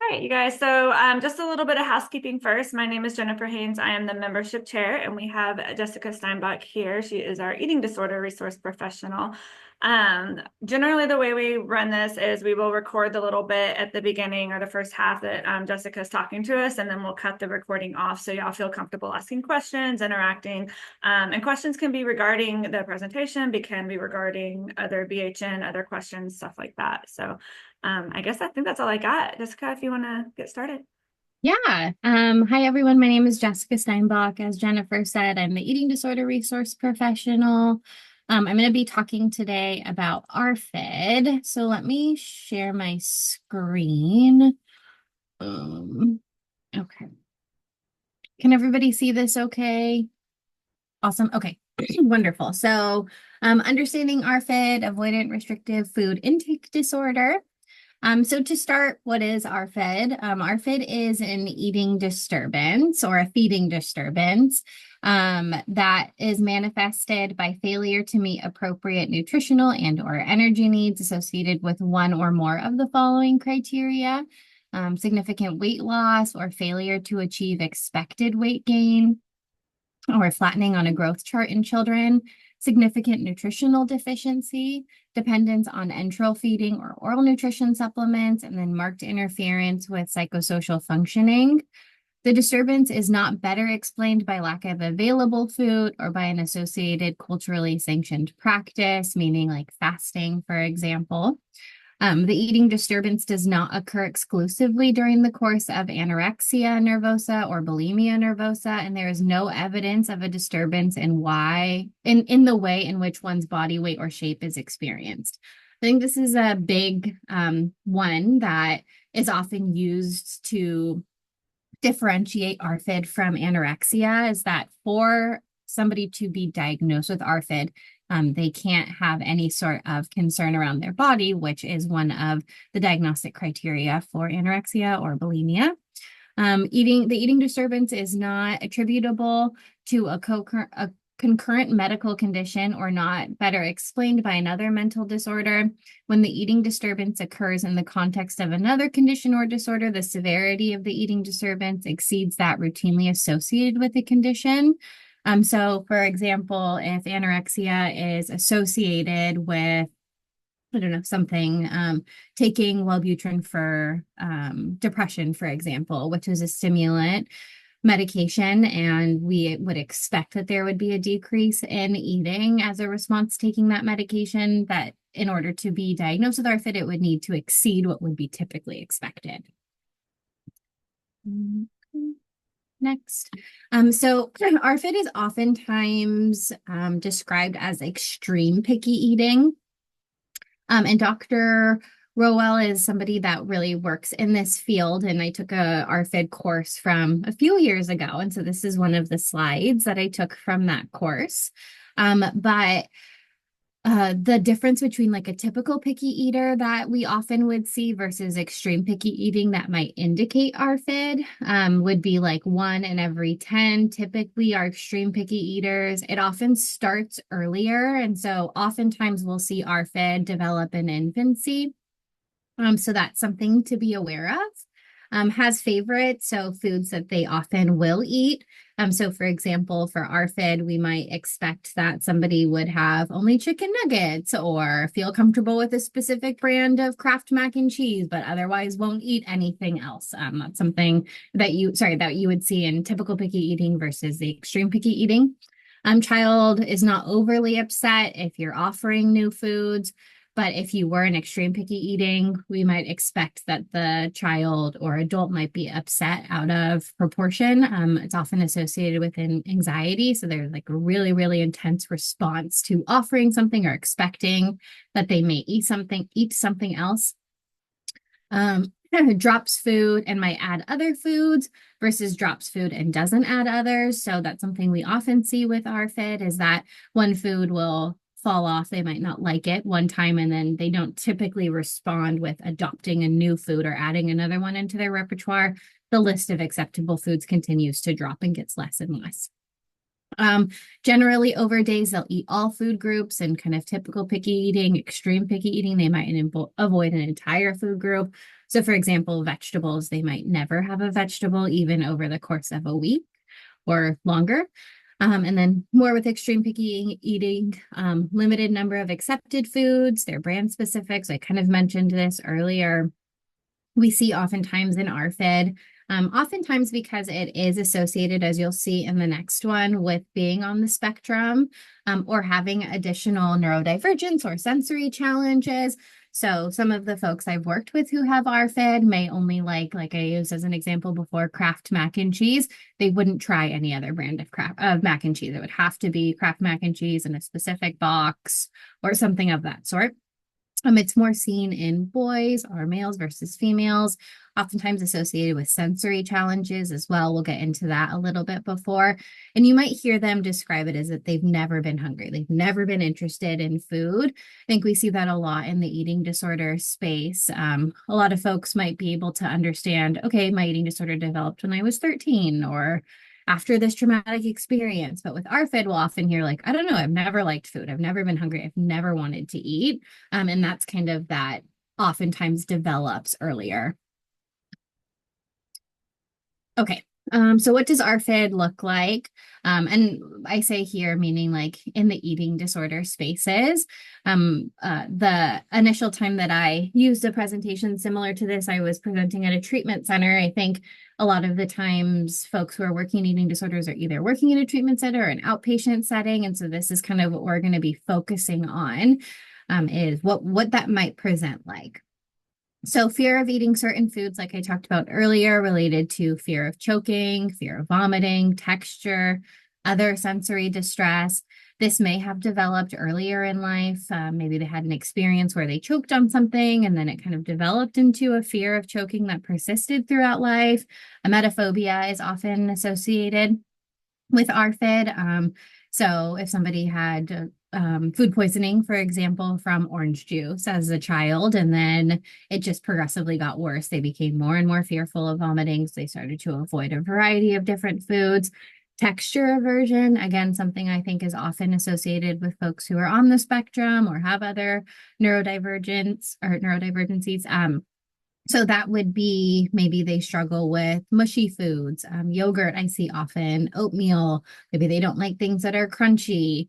All right, you guys. So, just a little bit of housekeeping first. My name is Jennifer Haynes. I am the membership chair, and we have Jessica Steinbach here. She is our eating disorder resource professional. Generally, the way we run this is we will record the little bit at the beginning or the first half that Jessica is talking to us, and then we'll cut the recording off so y'all feel comfortable asking questions, interacting. And questions can be regarding the presentation, but can be regarding other BHN, other questions, stuff like that. So, I think that's all I got. Jessica, if you want to get started. Yeah. Hi everyone. My name is Jessica Steinbach. As Jennifer said, I'm the eating disorder resource professional. I'm going to be talking today about ARFID. So let me share my screen. Um, okay. Can everybody see this okay? Awesome. Okay. Wonderful. So, understanding ARFID, avoidant restrictive food intake disorder. So to start, what is ARFID? ARFID is an eating disturbance or a feeding disturbance that is manifested by failure to meet appropriate nutritional and or energy needs associated with one or more of the following criteria: significant weight loss or failure to achieve expected weight gain, or flattening on a growth chart in children, significant nutritional deficiency, dependence on enteral feeding or oral nutrition supplements, and then marked interference with psychosocial functioning. The disturbance is not better explained by lack of available food or by an associated culturally sanctioned practice, meaning like fasting, for example. The eating disturbance does not occur exclusively during the course of anorexia nervosa or bulimia nervosa, and there is no evidence of a disturbance in the way in which one's body weight or shape is experienced. I think this is a big one that is often used to differentiate ARFID from anorexia, is that for somebody to be diagnosed with ARFID, they can't have any sort of concern around their body, which is one of the diagnostic criteria for anorexia or bulimia. The eating disturbance is not attributable to a concurrent medical condition or not better explained by another mental disorder. When the eating disturbance occurs in the context of another condition or disorder, the severity of the eating disturbance exceeds that routinely associated with the condition. So for example, if anorexia is associated with, I don't know, something, taking Wellbutrin for depression, for example, which is a stimulant medication, and we would expect that there would be a decrease in eating as a response to taking that medication, that in order to be diagnosed with ARFID, it would need to exceed what would be typically expected. Next. So ARFID is oftentimes described as extreme picky eating. And Dr. Rowell is somebody that really works in this field. And I took a ARFID course from a few years ago. And so this is one of the slides that I took from that course. But the difference between like a typical picky eater that we often would see versus extreme picky eating that might indicate ARFID would be like 1 in every 10 typically are extreme picky eaters. It often starts earlier. And so oftentimes we'll see ARFID develop in infancy. So that's something to be aware of. Has favorites, so foods that they often will eat. So for example, for ARFID, we might expect that somebody would have only chicken nuggets or feel comfortable with a specific brand of Kraft mac and cheese, but otherwise won't eat anything else. That's something that you would see in typical picky eating versus the extreme picky eating. Child is not overly upset if you're offering new foods. But if you were in extreme picky eating, we might expect that the child or adult might be upset out of proportion. It's often associated with anxiety. So there's like a really, really intense response to offering something or expecting that they may eat something else. Drops food and might add other foods versus drops food and doesn't add others. So that's something we often see with ARFID, is that one food will fall off. They might not like it one time, and then they don't typically respond with adopting a new food or adding another one into their repertoire. The list of acceptable foods continues to drop and gets less and less. Um, Generally, over days, they'll eat all food groups and kind of typical picky eating, extreme picky eating. They might avoid an entire food group. So, for example, vegetables, they might never have a vegetable even over the course of a week or longer. And then more with extreme picky eating, limited number of accepted foods, they're brand specific. So I kind of mentioned this earlier. We see oftentimes in ARFID, oftentimes because it is associated, as you'll see in the next one, with being on the spectrum or having additional neurodivergence or sensory challenges. So some of the folks I've worked with who have ARFID may only like I used as an example before, Kraft mac and cheese. They wouldn't try any other brand of mac and cheese. It would have to be Kraft mac and cheese in a specific box or something of that sort. It's more seen in boys or males versus females, oftentimes associated with sensory challenges as well. We'll get into that a little bit before. And you might hear them describe it as that they've never been hungry. They've never been interested in food. I think we see that a lot in the eating disorder space. A lot of folks might be able to understand, okay, my eating disorder developed when I was 13 or after this traumatic experience. But with ARFID, we'll often hear like, I don't know, I've never liked food. I've never been hungry. I've never wanted to eat. And that's kind of that oftentimes develops earlier. Okay. So what does ARFID look like? And I say here, meaning like in the eating disorder spaces. The initial time that I used a presentation similar to this, I was presenting at a treatment center. I think a lot of the times folks who are working in eating disorders are either working in a treatment center or an outpatient setting. And so this is kind of what we're going to be focusing on, is what that might present like. So fear of eating certain foods, like I talked about earlier, related to fear of choking, fear of vomiting, texture, other sensory distress. This may have developed earlier in life. Maybe they had an experience where they choked on something and then it kind of developed into a fear of choking that persisted throughout life. Emetophobia is often associated with ARFID. So if somebody had food poisoning, for example, from orange juice as a child, and then it just progressively got worse. They became more and more fearful of vomiting. So they started to avoid a variety of different foods. Texture aversion, again, something I think is often associated with folks who are on the spectrum or have other neurodivergence or neurodivergencies. So that would be maybe they struggle with mushy foods, yogurt I see often, oatmeal, maybe they don't like things that are crunchy.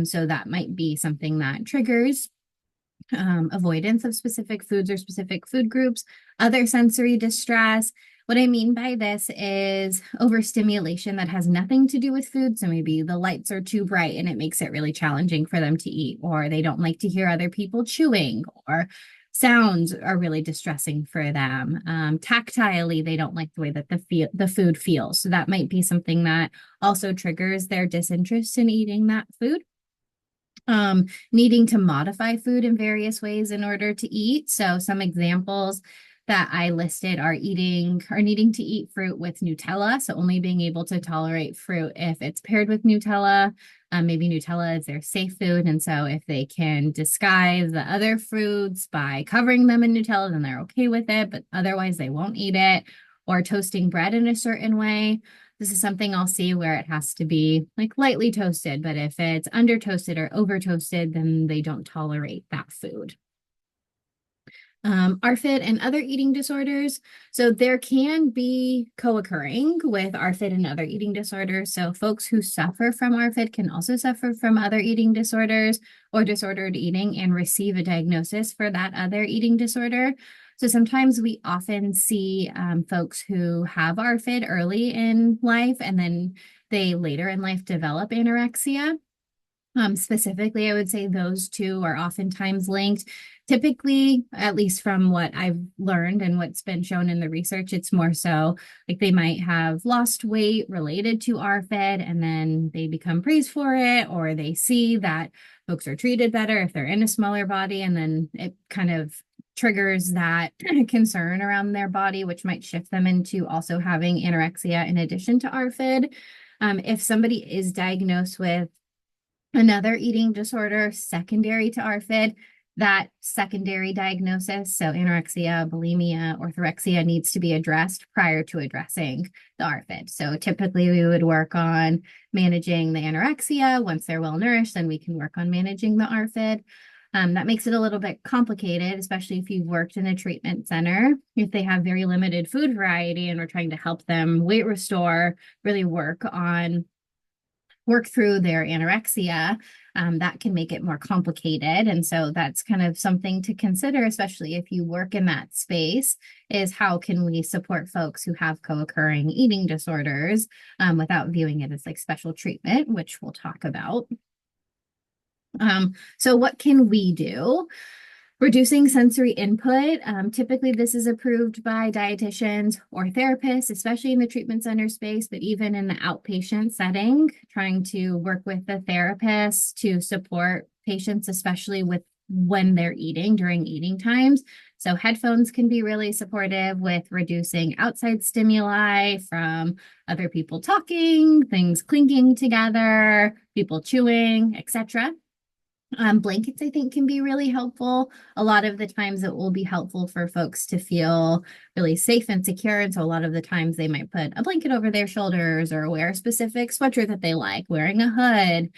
So that might be something that triggers avoidance of specific foods or specific food groups, other sensory distress. What I mean by this is overstimulation that has nothing to do with food. So maybe the lights are too bright and it makes it really challenging for them to eat, or they don't like to hear other people chewing, or sounds are really distressing for them. Tactilely, they don't like the way that the food feels. So that might be something that also triggers their disinterest in eating that food. Needing to modify food in various ways in order to eat. So some examples that I listed are needing to eat fruit with Nutella. So only being able to tolerate fruit if it's paired with Nutella. Maybe Nutella is their safe food. And so if they can disguise the other foods by covering them in Nutella, then they're okay with it, but otherwise they won't eat it. Or toasting bread in a certain way. This is something I'll see where it has to be like lightly toasted, but if it's under toasted or over toasted, then they don't tolerate that food. ARFID and other eating disorders. So there can be co-occurring with ARFID and other eating disorders. So folks who suffer from ARFID can also suffer from other eating disorders or disordered eating and receive a diagnosis for that other eating disorder. So sometimes we often see folks who have ARFID early in life and then they later in life develop anorexia. Specifically, I would say those two are oftentimes linked. Typically, at least from what I've learned and what's been shown in the research, it's more so like they might have lost weight related to ARFID and then they become praised for it, or they see that folks are treated better if they're in a smaller body, and then it kind of triggers that concern around their body, which might shift them into also having anorexia in addition to ARFID. If somebody is diagnosed with another eating disorder secondary to ARFID, that secondary diagnosis, so anorexia, bulimia, orthorexia, needs to be addressed prior to addressing the ARFID. So typically we would work on managing the anorexia. Once they're well nourished, then we can work on managing the ARFID. That makes it a little bit complicated, especially if you've worked in a treatment center. If they have very limited food variety and we're trying to help them weight restore, really work through their anorexia, that can make it more complicated. And so that's kind of something to consider, especially if you work in that space, is how can we support folks who have co-occurring eating disorders without viewing it as like special treatment, which we'll talk about. So what can we do? Reducing sensory input. Typically, this is approved by dietitians or therapists, especially in the treatment center space, but even in the outpatient setting, trying to work with the therapist to support patients, especially with when they're eating during eating times. So headphones can be really supportive with reducing outside stimuli from other people talking, things clinking together, people chewing, etc. Blankets, I think, can be really helpful. A lot of the times it will be helpful for folks to feel really safe and secure. And so a lot of the times they might put a blanket over their shoulders or wear a specific sweatshirt that they like, wearing a hood.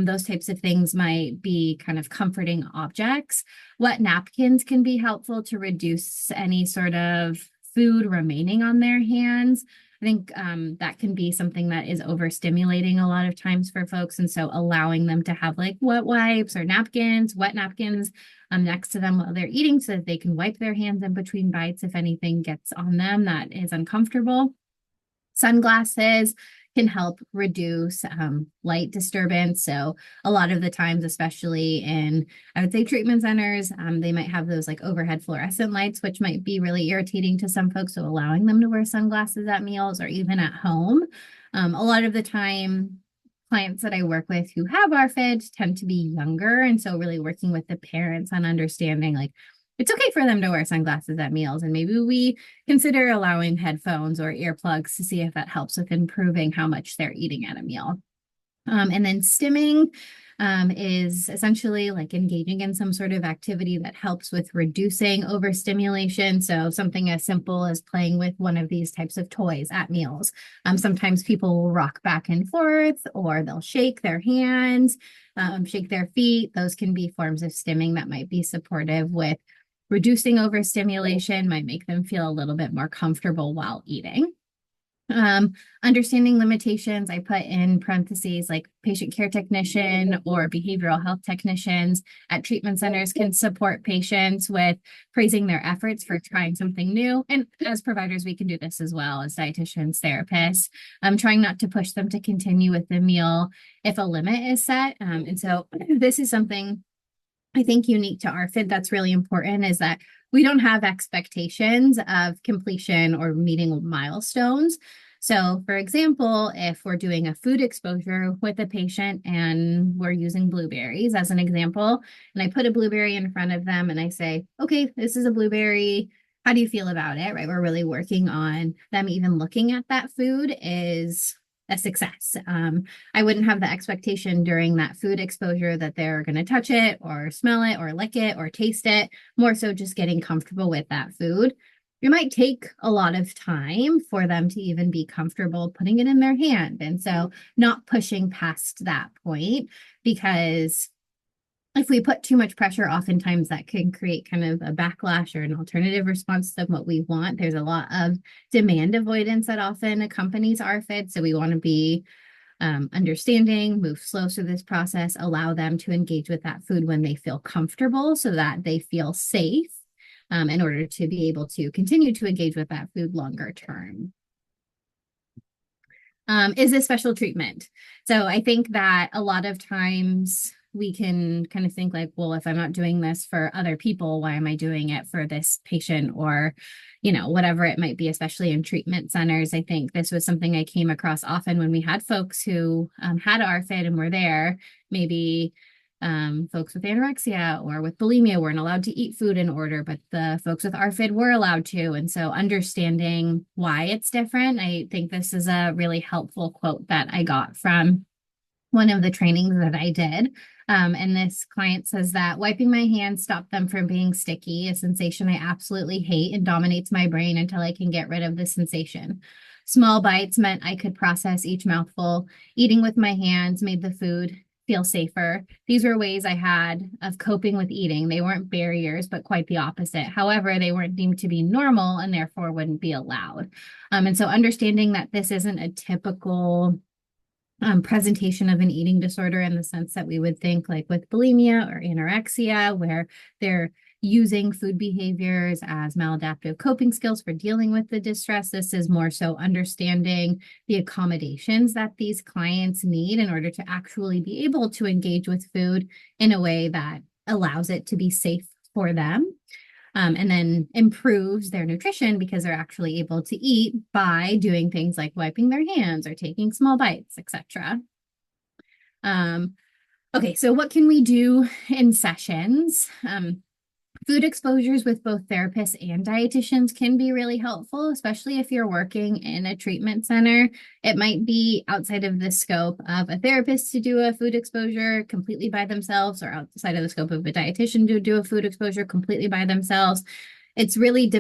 Those types of things might be kind of comforting objects. Wet napkins can be helpful to reduce any sort of food remaining on their hands. I think that can be something that is overstimulating a lot of times for folks. And so allowing them to have like wet wipes or napkins, wet napkins next to them while they're eating so that they can wipe their hands in between bites if anything gets on them that is uncomfortable. Sunglasses can help reduce light disturbance. So a lot of the times, especially in, I would say, treatment centers, they might have those like overhead fluorescent lights, which might be really irritating to some folks. So allowing them to wear sunglasses at meals or even at home. A lot of the time, clients that I work with who have ARFID tend to be younger. And so really working with the parents on understanding like, it's okay for them to wear sunglasses at meals. And maybe we consider allowing headphones or earplugs to see if that helps with improving how much they're eating at a meal. And then stimming is essentially like engaging in some sort of activity that helps with reducing overstimulation. So something as simple as playing with one of these types of toys at meals. Sometimes people will rock back and forth, or they'll shake their hands, shake their feet. Those can be forms of stimming that might be supportive with reducing overstimulation, might make them feel a little bit more comfortable while eating. Understanding limitations, I put in parentheses like patient care technician or behavioral health technicians at treatment centers can support patients with praising their efforts for trying something new. And as providers, we can do this as well as dietitians, therapists, trying not to push them to continue with the meal if a limit is set. And so this is something I think unique to ARFID that's really important, is that we don't have expectations of completion or meeting milestones. So for example, if we're doing a food exposure with a patient and we're using blueberries as an example, and I put a blueberry in front of them and I say, okay, this is a blueberry. How do you feel about it? Right? We're really working on them even looking at that food is a success. I wouldn't have the expectation during that food exposure that they're going to touch it or smell it or lick it or taste it, more so just getting comfortable with that food. It might take a lot of time for them to even be comfortable putting it in their hand. And so not pushing past that point, because if we put too much pressure, oftentimes that can create kind of a backlash or an alternative response to what we want. There's a lot of demand avoidance that often accompanies ARFID. So we want to be understanding, move slow through this process, allow them to engage with that food when they feel comfortable so that they feel safe in order to be able to continue to engage with that food longer term. Is this special treatment? So I think that a lot of times we can kind of think like, well, if I'm not doing this for other people, why am I doing it for this patient? Or, you know, whatever it might be, especially in treatment centers. I think this was something I came across often when we had folks who had ARFID and were there, maybe folks with anorexia or with bulimia weren't allowed to eat food in order, but the folks with ARFID were allowed to. And so understanding why it's different, I think this is a really helpful quote that I got from one of the trainings that I did. And this client says that wiping my hands stopped them from being sticky, a sensation I absolutely hate and dominates my brain until I can get rid of the sensation. Small bites meant I could process each mouthful. Eating with my hands made the food feel safer. These were ways I had of coping with eating. They weren't barriers, but quite the opposite. However, they weren't deemed to be normal and therefore wouldn't be allowed. And so understanding that this isn't a typical presentation of an eating disorder in the sense that we would think like with bulimia or anorexia, where they're using food behaviors as maladaptive coping skills for dealing with the distress. This is more so understanding the accommodations that these clients need in order to actually be able to engage with food in a way that allows it to be safe for them. And then improves their nutrition because they're actually able to eat by doing things like wiping their hands or taking small bites, etc. Okay, so what can we do in sessions? Food exposures with both therapists and dietitians can be really helpful, especially if you're working in a treatment center. It might be outside of the scope of a therapist to do a food exposure completely by themselves, or outside of the scope of a dietitian to do a food exposure completely by themselves. It's really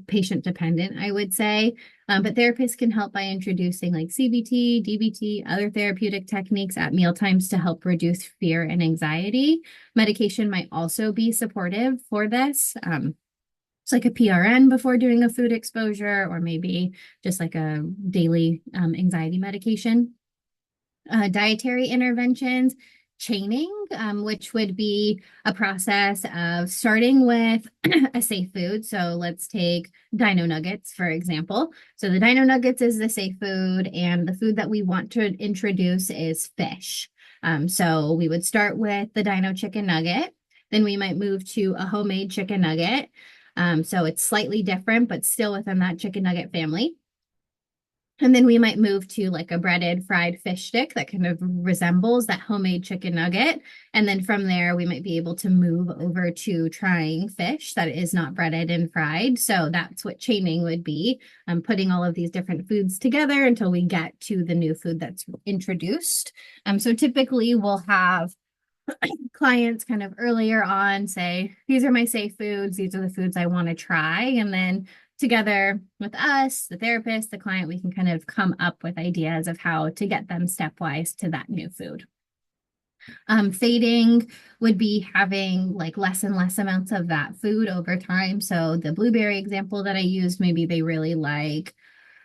patient dependent, I would say. But therapists can help by introducing like CBT, DBT, other therapeutic techniques at mealtimes to help reduce fear and anxiety. Medication might also be supportive for this. It's like a PRN before doing a food exposure, or maybe just like a daily anxiety medication. Dietary interventions, chaining, which would be a process of starting with a safe food. So let's take dino nuggets, for example. So the dino nuggets is the safe food, and the food that we want to introduce is fish. So we would start with the dino chicken nugget. Then we might move to a homemade chicken nugget. So it's slightly different, but still within that chicken nugget family. And then we might move to like a breaded fried fish stick that kind of resembles that homemade chicken nugget. And then from there, we might be able to move over to trying fish that is not breaded and fried. So that's what chaining would be, putting all of these different foods together until we get to the new food that's introduced. So typically we'll have clients kind of earlier on say, these are my safe foods, these are the foods I want to try. And then together with us, the therapist, the client, we can kind of come up with ideas of how to get them stepwise to that new food. Fading would be having like less and less amounts of that food over time. So the blueberry example that I used, maybe they really like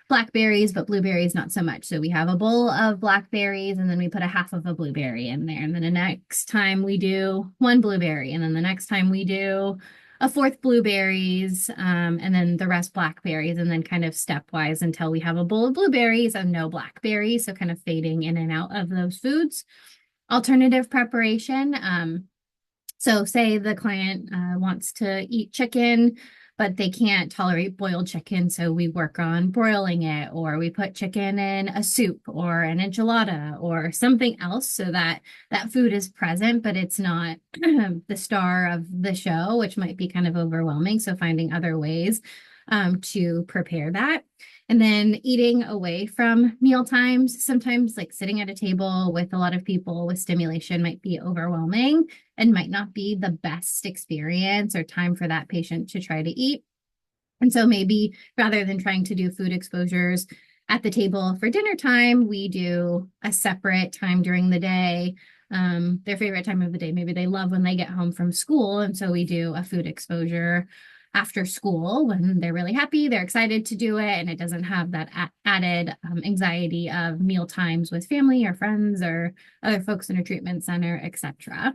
blackberries, but blueberries not so much. So we have a bowl of blackberries and then we put a half of a blueberry in there. And then the next time we do one blueberry, and then the next time we do a fourth blueberries, and then the rest blackberries, and then kind of stepwise until we have a bowl of blueberries and no blackberries. So kind of fading in and out of those foods. Alternative preparation. So say the client wants to eat chicken, but they can't tolerate boiled chicken. So we work on broiling it, or we put chicken in a soup or an enchilada or something else so that that food is present, but it's not the star of the show, which might be kind of overwhelming. So finding other ways to prepare that. And then eating away from meal times, sometimes like sitting at a table with a lot of people with stimulation might be overwhelming and might not be the best experience or time for that patient to try to eat. And so maybe rather than trying to do food exposures at the table for dinner time, we do a separate time during the day, their favorite time of the day. Maybe they love when they get home from school. And so we do a food exposure after school when they're really happy, they're excited to do it, and it doesn't have that added anxiety of meal times with family or friends or other folks in a treatment center, etc.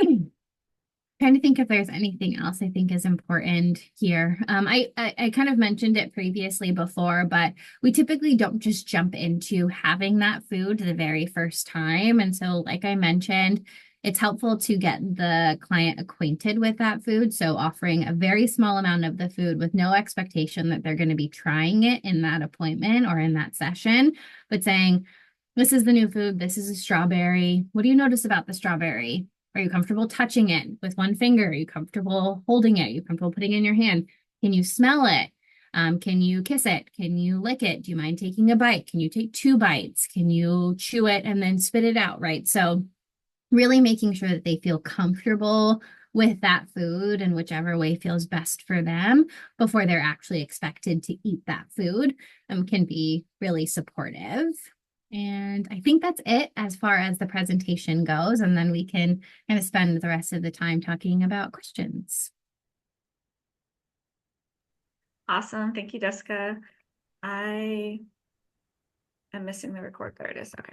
Trying to think if there's anything else I think is important here. I kind of mentioned it previously before, but we typically don't just jump into having that food the very first time. And so, like I mentioned, it's helpful to get the client acquainted with that food. So offering a very small amount of the food with no expectation that they're going to be trying it in that appointment or in that session, but saying, this is the new food. This is a strawberry. What do you notice about the strawberry? Are you comfortable touching it with one finger? Are you comfortable holding it? Are you comfortable putting it in your hand? Can you smell it? Can you kiss it? Can you lick it? Do you mind taking a bite? Can you take 2 bites? Can you chew it and then spit it out, right? So really making sure that they feel comfortable with that food in whichever way feels best for them before they're actually expected to eat that food can be really supportive. And I think that's it as far as the presentation goes. And then we can kind of spend the rest of the time talking about questions. Awesome. Thank you, Jessica. I am missing the record. There it is. Okay.